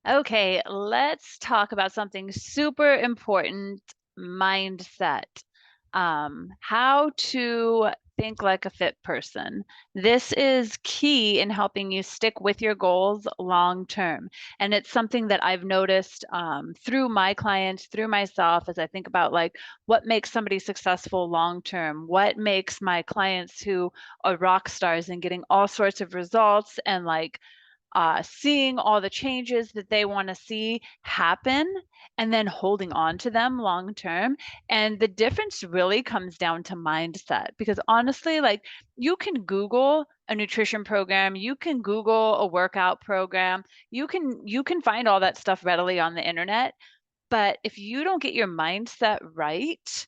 Okay, let's talk about something super important, mindset. How to think like a fit person. This is key in helping you stick with your goals long term. And it's something that I've noticed through my clients, through myself, as I think about like what makes somebody successful long term, what makes my clients who are rock stars and getting all sorts of results and like seeing all the changes that they want to see happen and then holding on to them long term. And the difference really comes down to mindset because honestly, like you can Google a nutrition program, you can Google a workout program, you can find all that stuff readily on the internet. But if you don't get your mindset right,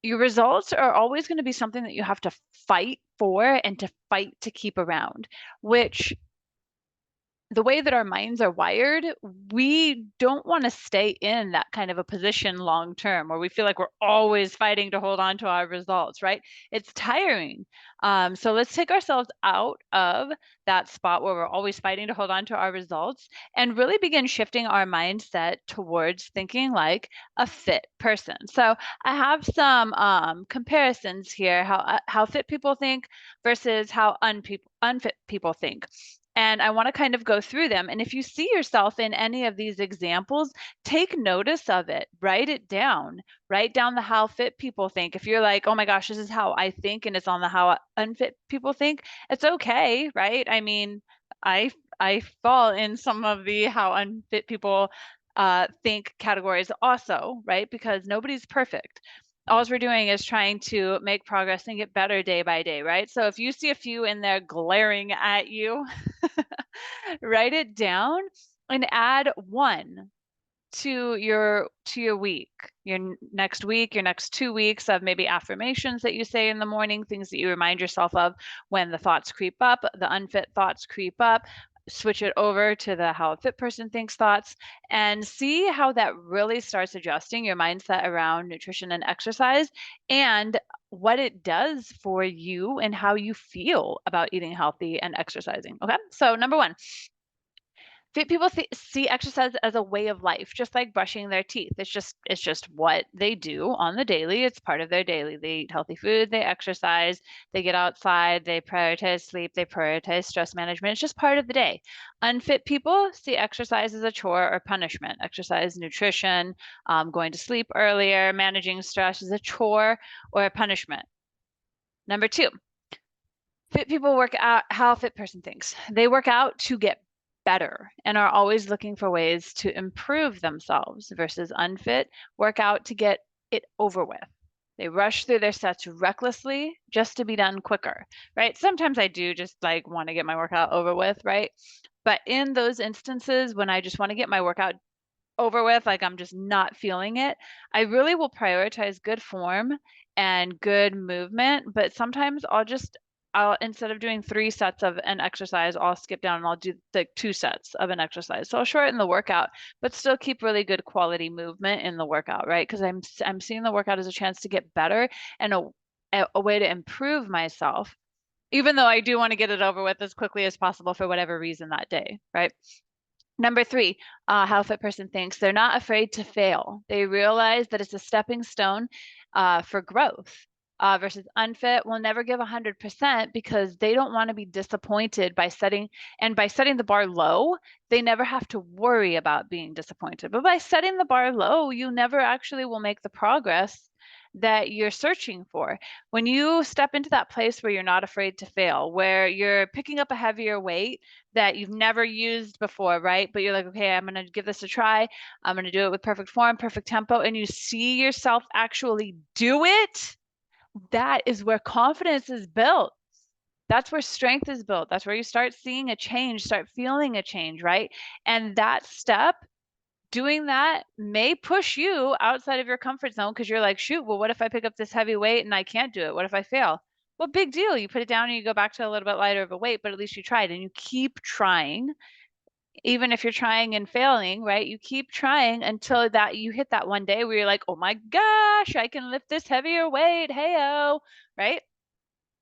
your results are always going to be something that you have to fight for and to fight to keep around, which the way that our minds are wired, we don't want to stay in that kind of a position long term where we feel like we're always fighting to hold on to our results, right? It's tiring. So let's take ourselves out of that spot where we're always fighting to hold on to our results and really begin shifting our mindset towards thinking like a fit person. So I have some comparisons here how fit people think versus how unfit people think. And I want to kind of go through them. And if you see yourself in any of these examples, take notice of it, write it down, write down the how fit people think. If you're like, oh my gosh, this is how I think, and it's on the how unfit people think, it's okay, right? I mean, I I fall in some of the how unfit people think categories also, right? Because nobody's perfect. All we're doing is trying to make progress and get better day by day, right? So if you see a few in there glaring at you, write it down and add one to your week, next week, your next 2 weeks of maybe affirmations that you say in the morning, things that you remind yourself of when the thoughts creep up, the unfit thoughts creep up. Switch it over to the how a fit person thinks thoughts and see how that really starts adjusting your mindset around nutrition and exercise and what it does for you and how you feel about eating healthy and exercising. Okay. So, number one, fit people see exercise as a way of life, just like brushing their teeth. It's just what they do on the daily. It's part of their daily. They eat healthy food, they exercise, they get outside, they prioritize sleep, they prioritize stress management. It's just part of the day. Unfit people see exercise as a chore or punishment. Exercise, nutrition, going to sleep earlier, managing stress is a chore or a punishment. Number two, fit people work out how a fit person thinks. They work out to get better and are always looking for ways to improve themselves versus unfit work out to get it over with. They rush through their sets recklessly just to be done quicker, right? Sometimes I do just like want to get my workout over with, right? But in those instances when I just want to get my workout over with, like I'm just not feeling it, I really will prioritize good form and good movement. But sometimes I'll instead of doing 3 sets of an exercise, I'll skip down and I'll do like 2 sets of an exercise. So I'll shorten the workout, but still keep really good quality movement in the workout, right? Because I'm seeing the workout as a chance to get better and a way to improve myself, even though I do want to get it over with as quickly as possible for whatever reason that day, right? Number three, how a fit person thinks. They're not afraid to fail. They realize that it's a stepping stone for growth. Versus unfit will never give 100% because they don't want to be disappointed by setting the bar low, they never have to worry about being disappointed. But by setting the bar low, you never actually will make the progress that you're searching for. When you step into that place where you're not afraid to fail, where you're picking up a heavier weight that you've never used before, right? But you're like, okay, I'm going to give this a try. I'm going to do it with perfect form, perfect tempo. And you see yourself actually do it. That is where confidence is built. That's where strength is built. That's where you start seeing a change, start feeling a change, right? And that step, doing that may push you outside of your comfort zone because you're like, shoot, well, what if I pick up this heavy weight and I can't do it? What if I fail? Well, big deal. You put it down and you go back to a little bit lighter of a weight, but at least you tried and you keep trying. Even if you're trying and failing, right? You keep trying until that you hit that one day where you're like, oh my gosh, I can lift this heavier weight. Hey-oh, right?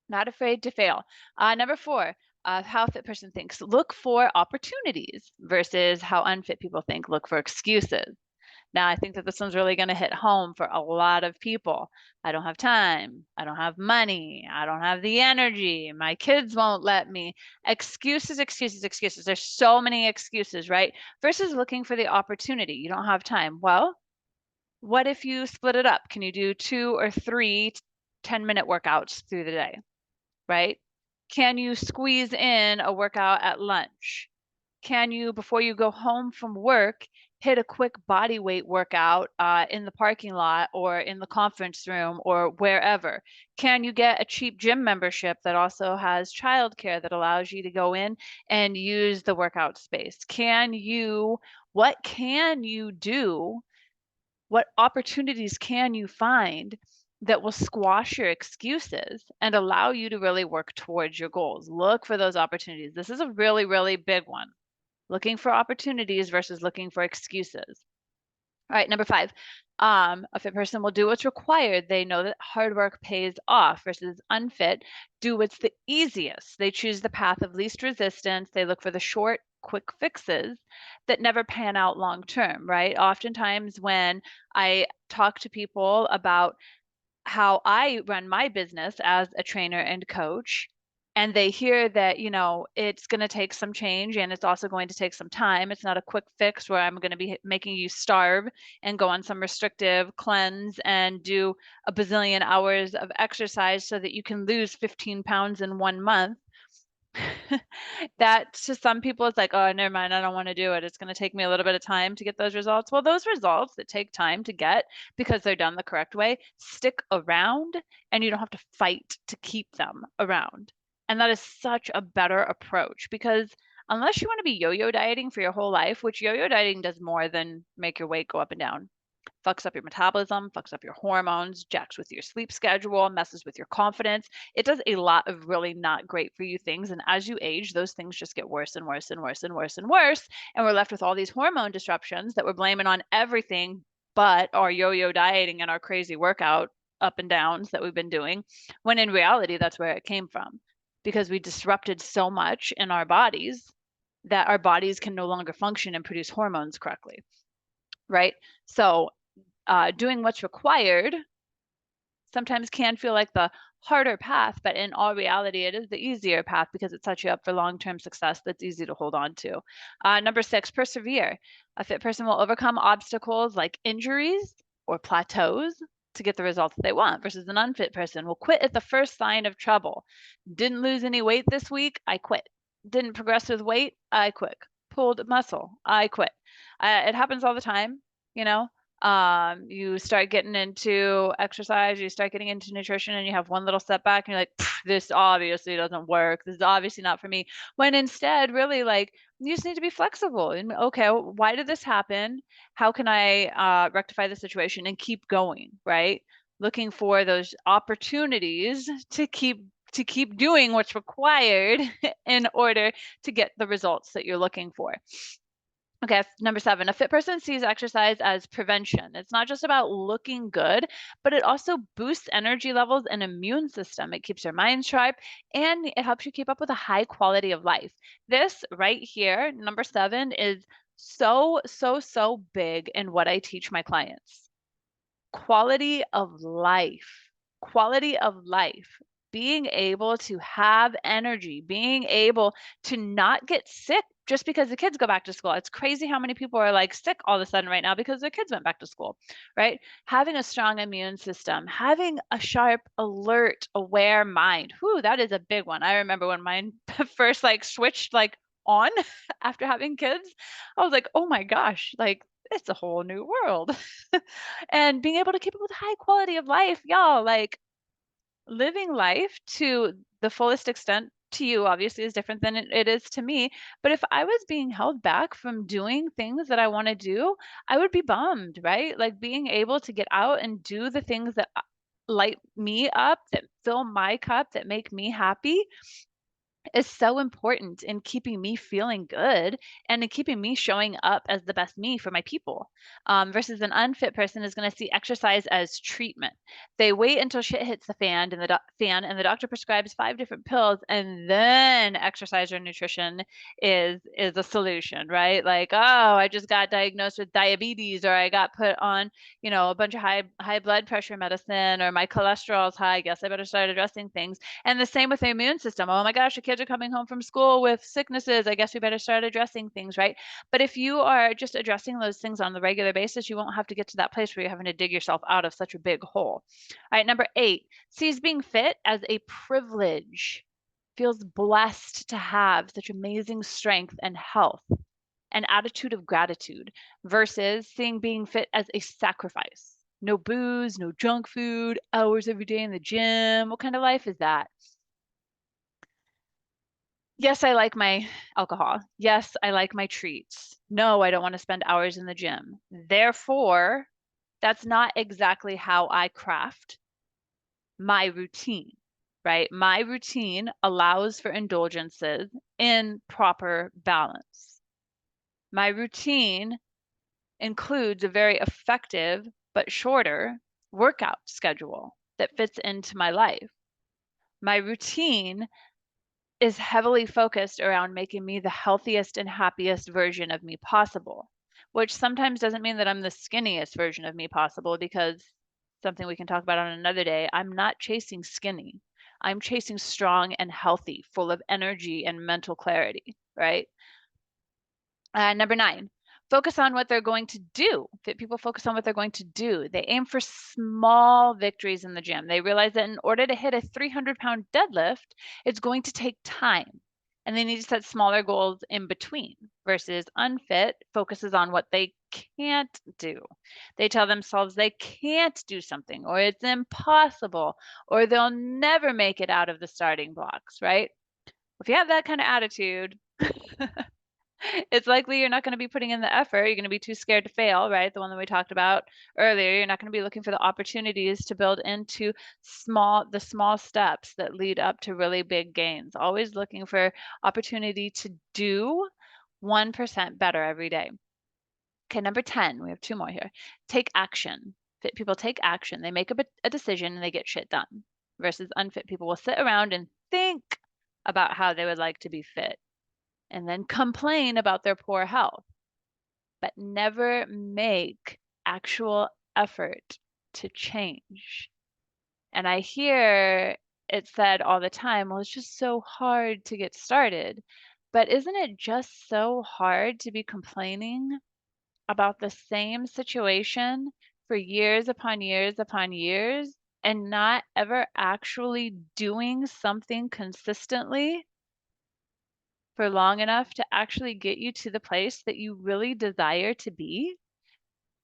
Not afraid to fail. Number four, How a fit person thinks, look for opportunities versus how unfit people think, look for excuses. Now, I think that this one's really going to hit home for a lot of people. I don't have time. I don't have money. I don't have the energy. My kids won't let me. Excuses, excuses, excuses. There's so many excuses, right? Versus looking for the opportunity. You don't have time. Well, what if you split it up? Can you do 2 or 3 10-minute workouts through the day, right? Can you squeeze in a workout at lunch? Can you, before you go home from work, hit a quick body weight workout in the parking lot or in the conference room or wherever? Can you get a cheap gym membership that also has childcare that allows you to go in and use the workout space? What can you do? What opportunities can you find that will squash your excuses and allow you to really work towards your goals? Look for those opportunities. This is a really, really big one. Looking for opportunities versus looking for excuses. All right, number 5, a fit person will do what's required. They know that hard work pays off versus unfit. Do what's the easiest. They choose the path of least resistance. They look for the short, quick fixes that never pan out long term, right? Oftentimes when I talk to people about how I run my business as a trainer and coach, and they hear that, it's going to take some change and it's also going to take some time. It's not a quick fix where I'm going to be making you starve and go on some restrictive cleanse and do a bazillion hours of exercise so that you can lose 15 pounds in 1 month. That to some people it's like, oh, never mind, I don't want to do it. It's going to take me a little bit of time to get those results. Well, those results that take time to get because they're done the correct way stick around, and you don't have to fight to keep them around. And that is such a better approach, because unless you want to be yo-yo dieting for your whole life, which yo-yo dieting does more than make your weight go up and down, fucks up your metabolism, fucks up your hormones, jacks with your sleep schedule, messes with your confidence. It does a lot of really not great for you things. And as you age, those things just get worse and worse and worse and worse and worse. And we're left with all these hormone disruptions that we're blaming on everything but our yo-yo dieting and our crazy workout up and downs that we've been doing, when in reality, that's where it came from. Because we disrupted so much in our bodies that our bodies can no longer function and produce hormones correctly. Right? So doing what's required sometimes can feel like the harder path, but in all reality, it is the easier path because it sets you up for long-term success that's easy to hold on to. Number 6, persevere. A fit person will overcome obstacles like injuries or plateaus to get the results that they want, versus an unfit person will quit at the first sign of trouble. Didn't lose any weight this week, I quit. Didn't progress with weight, I quit. Pulled muscle, I quit. It happens all the time, you start getting into exercise, you start getting into nutrition, and you have one little setback and you're like, this obviously doesn't work, this is obviously not for me, when instead really, like, you just need to be flexible and, okay, why did this happen? How can I rectify the situation and keep going, right? Looking for those opportunities to keep doing what's required in order to get the results that you're looking for. Okay, number 7, a fit person sees exercise as prevention. It's not just about looking good, but it also boosts energy levels and immune system. It keeps your mind sharp, and it helps you keep up with a high quality of life. This right here, number 7, is so, so, so big in what I teach my clients. Quality of life. Quality of life. Being able to have energy, being able to not get sick just because the kids go back to school. It's crazy how many people are like sick all of a sudden right now because their kids went back to school, right? Having a strong immune system, having a sharp, alert, aware mind. Whew, that is a big one. I remember when mine first switched on after having kids. I was like, oh my gosh, it's a whole new world. And being able to keep up with high quality of life, y'all, living life to the fullest extent to you obviously is different than it is to me. But if I was being held back from doing things that I want to do, I would be bummed, right? Like being able to get out and do the things that light me up, that fill my cup, that make me happy is so important in keeping me feeling good and in keeping me showing up as the best me for my people. Versus an unfit person is going to see exercise as treatment. They wait until shit hits the fan and the doctor prescribes 5 different pills, and then exercise or nutrition is a solution, right? Like, oh, I just got diagnosed with diabetes, or I got put on, a bunch of high blood pressure medicine, or my cholesterol's high. I guess I better start addressing things. And the same with the immune system. Oh my gosh, the kids are coming home from school with sicknesses. I guess we better start addressing things, right? But if you are just addressing those things on the regular basis, you won't have to get to that place where you're having to dig yourself out of such a big hole. All right, number 8, sees being fit as a privilege. Feels blessed to have such amazing strength and health, an attitude of gratitude, versus seeing being fit as a sacrifice. No booze, no junk food, hours every day in the gym. What kind of life is that? Yes, I like my alcohol. Yes, I like my treats. No, I don't want to spend hours in the gym. Therefore, that's not exactly how I craft my routine, right? My routine allows for indulgences in proper balance. My routine includes a very effective but shorter workout schedule that fits into my life. My routine is heavily focused around making me the healthiest and happiest version of me possible, which sometimes doesn't mean that I'm the skinniest version of me possible, because something we can talk about on another day, I'm not chasing skinny. I'm chasing strong and healthy, full of energy and mental clarity, right? Number 9, focus on what they're going to do. Fit people focus on what they're going to do. They aim for small victories in the gym. They realize that in order to hit a 300-pound deadlift, it's going to take time. And they need to set smaller goals in between. Versus unfit focuses on what they can't do. They tell themselves they can't do something, or it's impossible, or they'll never make it out of the starting blocks, right? If you have that kind of attitude, it's likely you're not going to be putting in the effort. You're going to be too scared to fail, right? The one that we talked about earlier. You're not going to be looking for the opportunities to build into the small steps that lead up to really big gains. Always looking for opportunity to do 1% better every day. Okay, number 10, we have 2 more here. Take action. Fit people take action. They make a decision and they get shit done. Versus unfit people will sit around and think about how they would like to be fit, and then complain about their poor health, but never make actual effort to change. And I hear it said all the time, well, it's just so hard to get started. But isn't it just so hard to be complaining about the same situation for years upon years upon years and not ever actually doing something consistently for long enough to actually get you to the place that you really desire to be?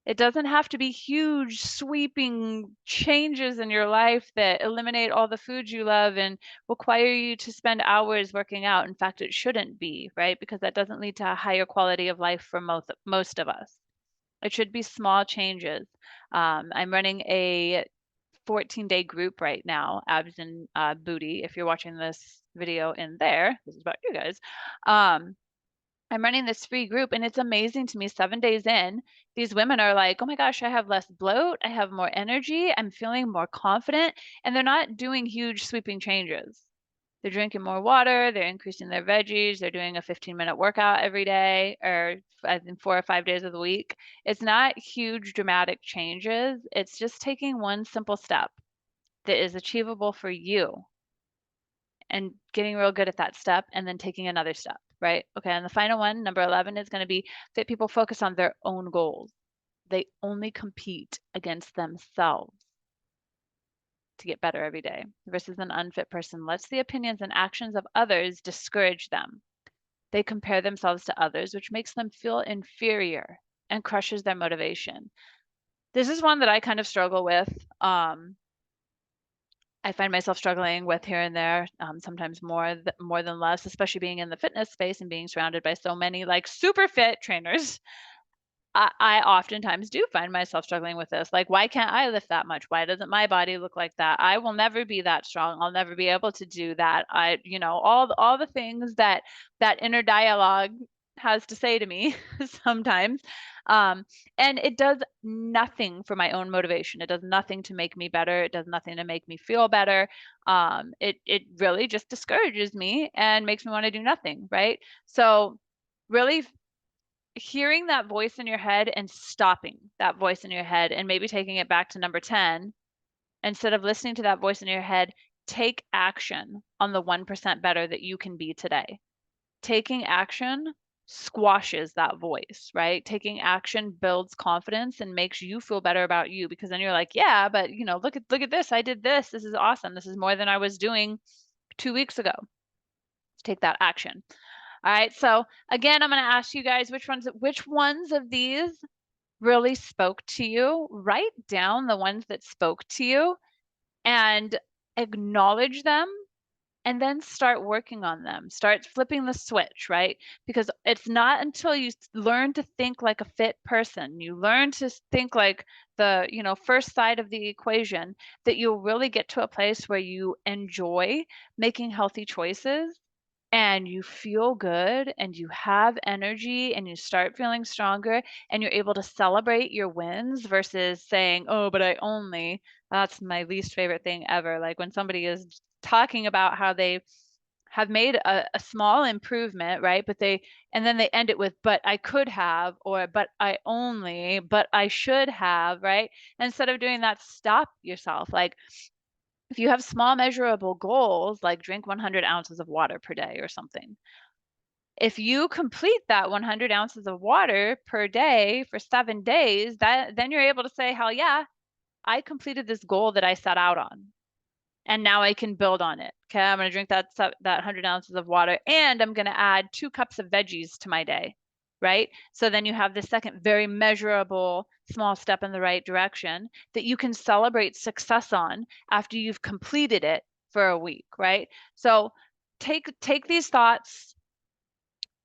It doesn't have to be huge, sweeping changes in your life that eliminate all the foods you love and require you to spend hours working out. In fact, it shouldn't be, right? Because that doesn't lead to a higher quality of life for most of us. It should be small changes. I'm running a 14-day group right now, Abs and Booty. If you're watching this video in there, this is about you guys. I'm running this free group, and it's amazing to me. 7 days in, these women are like, oh my gosh, I have less bloat, I have more energy, I'm feeling more confident. And they're not doing huge sweeping changes. They're drinking more water, they're increasing their veggies, they're doing a 15-minute workout every day, or I think 4 or 5 days of the week. It's not huge dramatic changes. It's just taking one simple step that is achievable for you and getting real good at that step, and then taking another step, right? Okay, and the final one, number 11, is going to be fit people focus on their own goals. They only compete against themselves to get better every day, versus an unfit person lets the opinions and actions of others discourage them. They compare themselves to others, which makes them feel inferior and crushes their motivation. This is one that I kind of struggle with. I find myself struggling with here and there, sometimes more than less, especially being in the fitness space and being surrounded by so many like super fit trainers. I oftentimes do find myself struggling with this. Like, why can't I lift that much? Why doesn't my body look like that? I will never be that strong. I'll never be able to do that. All the things that inner dialogue has to say to me sometimes. And it does nothing for my own motivation. It does nothing to make me better. It does nothing to make me feel better. It really just discourages me and makes me want to do nothing, right? So really hearing that voice in your head and stopping that voice in your head and maybe taking it back to number 10, instead of listening to that voice in your head, take action on the 1% better that you can be today. Taking action squashes that voice, right? Taking action builds confidence and makes you feel better about you, because then you're like, yeah, but look at this. I did this. This is awesome. This is more than I was doing 2 weeks ago. Take that action. All right. So again, I'm going to ask you guys which ones of these really spoke to you. Write down the ones that spoke to you and acknowledge them, and then start working on them. Start flipping the switch, right? Because it's not until you learn to think like a fit person, you learn to think like the, first side of the equation, that you'll really get to a place where you enjoy making healthy choices and you feel good and you have energy and you start feeling stronger and you're able to celebrate your wins versus saying, oh, but that's my least favorite thing ever. Like when somebody is talking about how they have made a small improvement, right? And then they end it with, but I could have, or but I should have, right? Instead of doing that, stop yourself. Like, if you have small measurable goals, like drink 100 ounces of water per day or something, if you complete that 100 ounces of water per day for 7 days, then you're able to say, hell yeah, I completed this goal that I set out on. And now I can build on it. Okay, I'm going to drink that 100 ounces of water, and I'm going to add 2 cups of veggies to my day, right? So then you have this second very measurable small step in the right direction that you can celebrate success on after you've completed it for a week, right? So take these thoughts,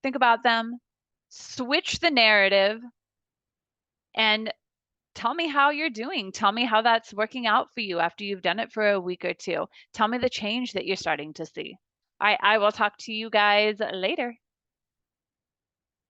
think about them, switch the narrative, and tell me how you're doing. Tell me how that's working out for you after you've done it for a week or two. Tell me the change that you're starting to see. I will talk to you guys later.